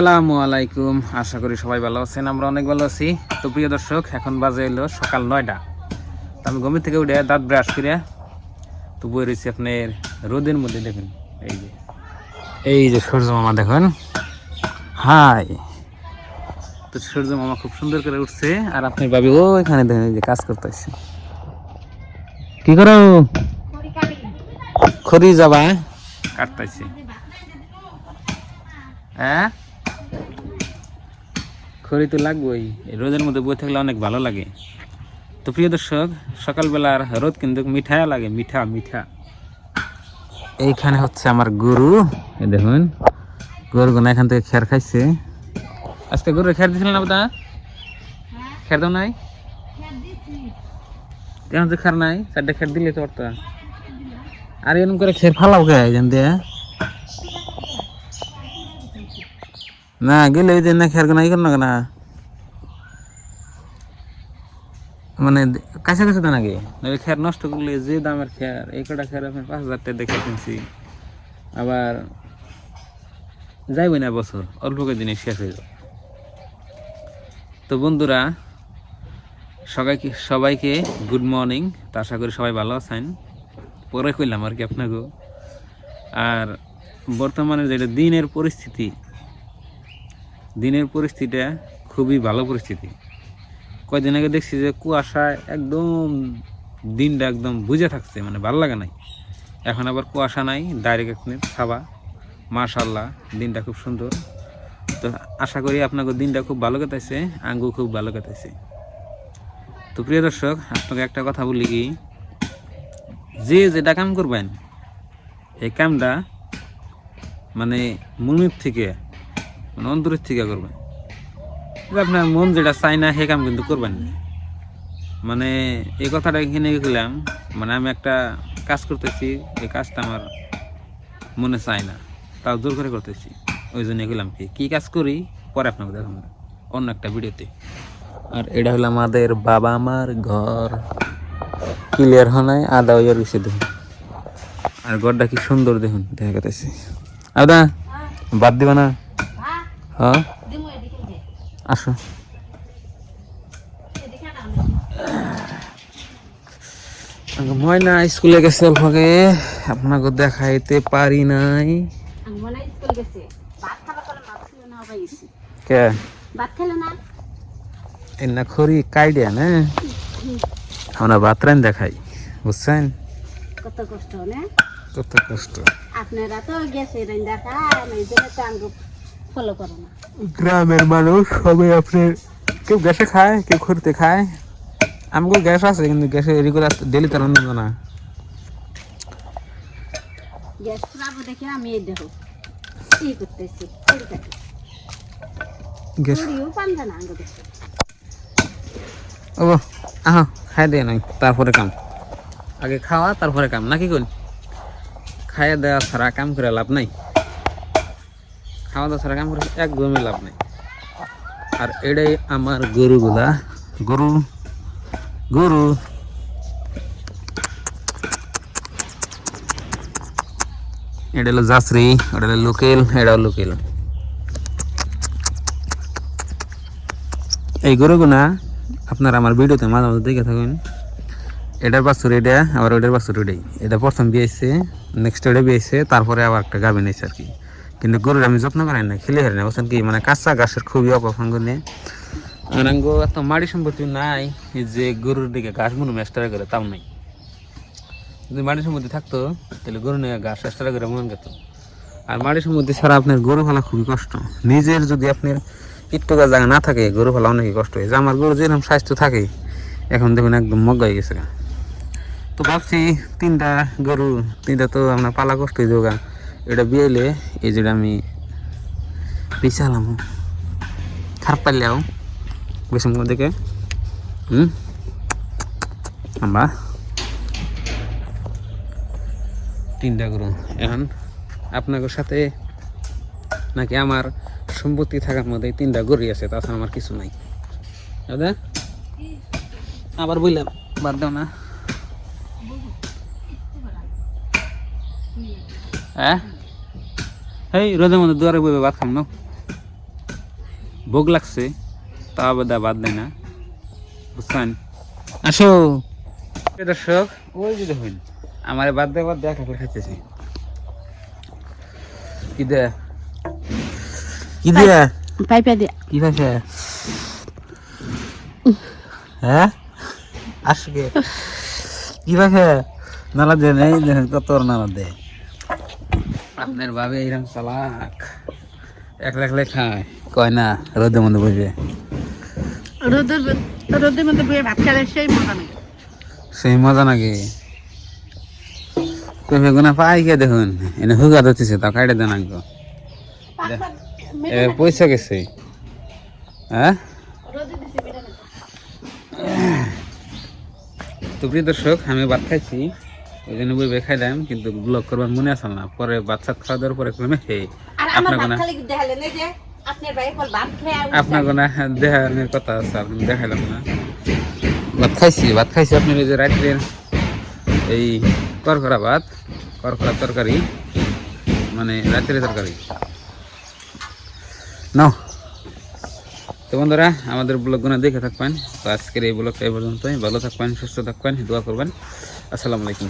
আসসালামু আলাইকুম, আশা করি সবাই ভালো আছেন। আমরা অনেক ভালো আছি। তো প্রিয় দর্শক, এখন বাজে এলো সকাল 9টা। তো আমি ঘুমের থেকে উঠে দাঁত ব্রাশ করে তো বই রয়েছি আপনার রোদের মধ্যে। দেখুন এই যে সূর্য মামা দেখুন। হাই, তো সূর্য মামা খুব সুন্দর করে উঠছে। আর আপনার ভাবি ও এখানে দেখেন এই যে কাজ করতেছে। কি করো? খড়ি যাবা কাটতেছি। হ্যাঁ, খড়ি তো লাগবেই, রোদের মধ্যে বই থাকলে অনেক ভালো লাগে। তো প্রিয় দর্শক, সকালবেলার রোদ কিন্তু মিঠা লাগে, মিঠা মিঠা। এইখানে হচ্ছে আমার গরু, এই দেখুন গরুগুলো এখান থেকে খের খাইছে। আজকে গরু খের দিয়েছিলেন না বোধা? খের দাও নাই এখন তো খের নাই, 4টা খের দিলে তো অর্থ। আর এরকম করে খের ফালাও গে জান দিয়ে না গেলে ওই দিন না খের গোনা ই কর না মানে কাছাকাছি তো নাকি খের নষ্ট করলে যে দামের খের, এই কটা খের আপনি 5,000 টাকা দেখে কিনছি, আবার যাইবে না বছর, অল্প কদিনে শেষ হয়ে যাবে। তো বন্ধুরা, সবাইকে গুড মর্নিং। তো আশা করি সবাই ভালো আছেন। পরে কইলাম আর কি আপনাকে। আর বর্তমানে যেটা দিনের পরিস্থিতিটা খুবই ভালো পরিস্থিতি। কয়দিন আগে দেখছি যে কুয়াশায় একদম দিনটা একদম বুঝে থাকছে, মানে ভালো লাগে নাই। এখন আবার কুয়াশা নাই, ডাইরেক্ট আপনি খাবা। মাশাআল্লাহ, দিনটা খুব সুন্দর। তো আশা করি আপনাকে দিনটা খুব ভালো কাটাইছে, আঙ্গু খুব ভালো কাটাইছে। তো প্রিয় দর্শক, আপনাকে একটা কথা বলি কি, যে যেটা কাম করবেন এই কামটা মানে মনের থেকে, মানে অন্তরের থেকে করবেন। আপনার মন যেটা চায় না সে কাম কিন্তু করবেন না। মানে এই কথাটা এখানে গেলাম, মানে আমি একটা কাজ করতেছি, এই কাজটা আমার মনে চায় না, তাও জোর করে করতেছি। ওই জন্য গেলাম কি কাজ করি পরে আপনাকে দেখাবো অন্য একটা ভিডিওতে। আর এটা হলো আমাদের বাবা মার ঘর, ক্লিয়ার হয় নাই, আদা হইয়া রয়েছে দেখুন। আর ঘরটা কি সুন্দর দেখুন, দেখা গেছে। আদা বাদ দিবা না? হ্যাঁ আসো। ময়না স্কুলে গেছে, অল্পকে আপনাকে দেখাইতে পারি নাই। কে এনা খড়ি কাইডিয়া না, আমরা ভাত রান দেখাই, বুঝছেন কত কষ্ট না? কত কষ্ট। আপনারা তো গেছে রান দেখায়, এই জন্য তো আঙ্গ ফলো করো না। গ্রামের মানুষ সবাই আপনার কেউ গ্যাসে খায়, কেউ খড়িতে খায়। আমাকে গ্যাস আছে কিন্তু গ্যাসে রেগুলার ডেলি তো রান্না না। গ্যাস পুরাবো দেখে আমি এই দেখো কি করতেছি, গ্যাস পুরিও পান্তা না আঙ্গ দেখো। ও আহা খাই দে নাই, তারপরে কাম। আগে খাওয়া তারপরে কাম, নাকি কোন? খাইয়া দেওয়া ছাড়া কাম করে লাভ নাই, খাওয়া দাওয়া ছাড়া কাম করে একদমই লাভ নাই। আর এটাই আমার গরুগুলা, গরু গরু এটা হলো জাসরি, ওটা হলো লোকেল, এটাও লোকেল। এই গরুগুনা আপনারা আমার ভিডিওতে মাঝে মাঝে দেখে থাকুন। এটার বাছুর এটা, আবার ওটার বাছুর ওটাই। এটা প্রথম বিয়েছে, নেক্সট ওটা বিয়েছে, তারপরে আবার একটা গাভী নিয়েছে আর কি। কিন্তু গরুর আমি যত্ন করেন না, খেলে হারি না, বুঝছেন কি, মানে কাঁচা ঘাসের খুবই অপসঙ্গ নিয়ে। আর আঙ্গো এত মাড়ি সম্পত্তি নাই যে গরুর দিকে ঘাস মনে মেস্টার করে, তাও নাই। যদি মাড়ি সম্পত্তি থাকতো তাহলে গরু নিয়ে ঘাস এক্সট্রা করে মন যেত। আর মাড়ি সম্পত্তি ছাড়া আপনার গরু ফেলা খুবই কষ্ট। নিজের যদি আপনার একটু জায়গা না থাকে, গরু ফেলা অনেকই কষ্ট হয়। যে আমার গরু যেরকম স্বাস্থ্য থাকে, এখন দেখুন একদম মগ্গা হয়ে গেছে। তো ভাবছি 3টা গরু, 3টা তো আপনার পালা কষ্ট হয়ে যাওয়া। এটা বিয়েলে এই যেটা আমি বিছালাম খারাপ পাইলেও বেশি দেখে আমরা 3টা গরু। এখন আপনাদের সাথে নাকি আমার সম্পত্তি থাকার মধ্যে 3টা গরু আছে, তাছাড়া আমার কিছু নাই। দাদা আবার বললাম বাদ দাও না। হ্যাঁ এই রোদের মধ্যে দুয়ারে বইবে ভাত খাম না, ভোগ লাগছে, তা বাদা বাদ দেয় না, বুঝছেন? আসো দর্শক, ওই যে দেখুন আমার বাদ দেয়া থাকলে খাইতেছি। কি দে কি দিয়া পাইপা দিয়া কি পাইছে? হ্যাঁ আসবে কি পাইছে? নালা দে নেই, কত নালা দে। আপনার বাবে এরকম চালাক, একলা একলা খায়, কয় না রোদের মধ্যে বসে। রোদের মধ্যে বয়ে ভাত খেলে সেই মজা নেই। সেই মজা নাকি? তুমি গুনা পাই কে দেখুন, এনে হুগা ধরতেছে, তা কাটে দেন আঙ্গ পয়সা গেছে। হ্যাঁ তো প্রিয় দর্শক, আমি ভাত খাইছি, ওই জন্য বই খাইলাম, কিন্তু ব্লগ করবার মনে আসল না। পরে ভাত সাত খাওয়া দেওয়ার পরে করলাম হে আপনার কোনা আপনার কোনা দেখানোর কথা আছে, আর দেখাইলাম না। ভাত খাইছি আপনার ওই যে রাত্রের এই করকরা ভাত, করকরা তরকারি, মানে রাত্রের তরকারি নাও। তো বন্ধুরা, আমাদের ব্লগগুলো দেখে থাকবেন। তো আজকের এই ব্লগটা এই পর্যন্তই। ভালো থাকবেন, সুস্থ থাকবেন, দোয়া করবেন। আসসালামু আলাইকুম।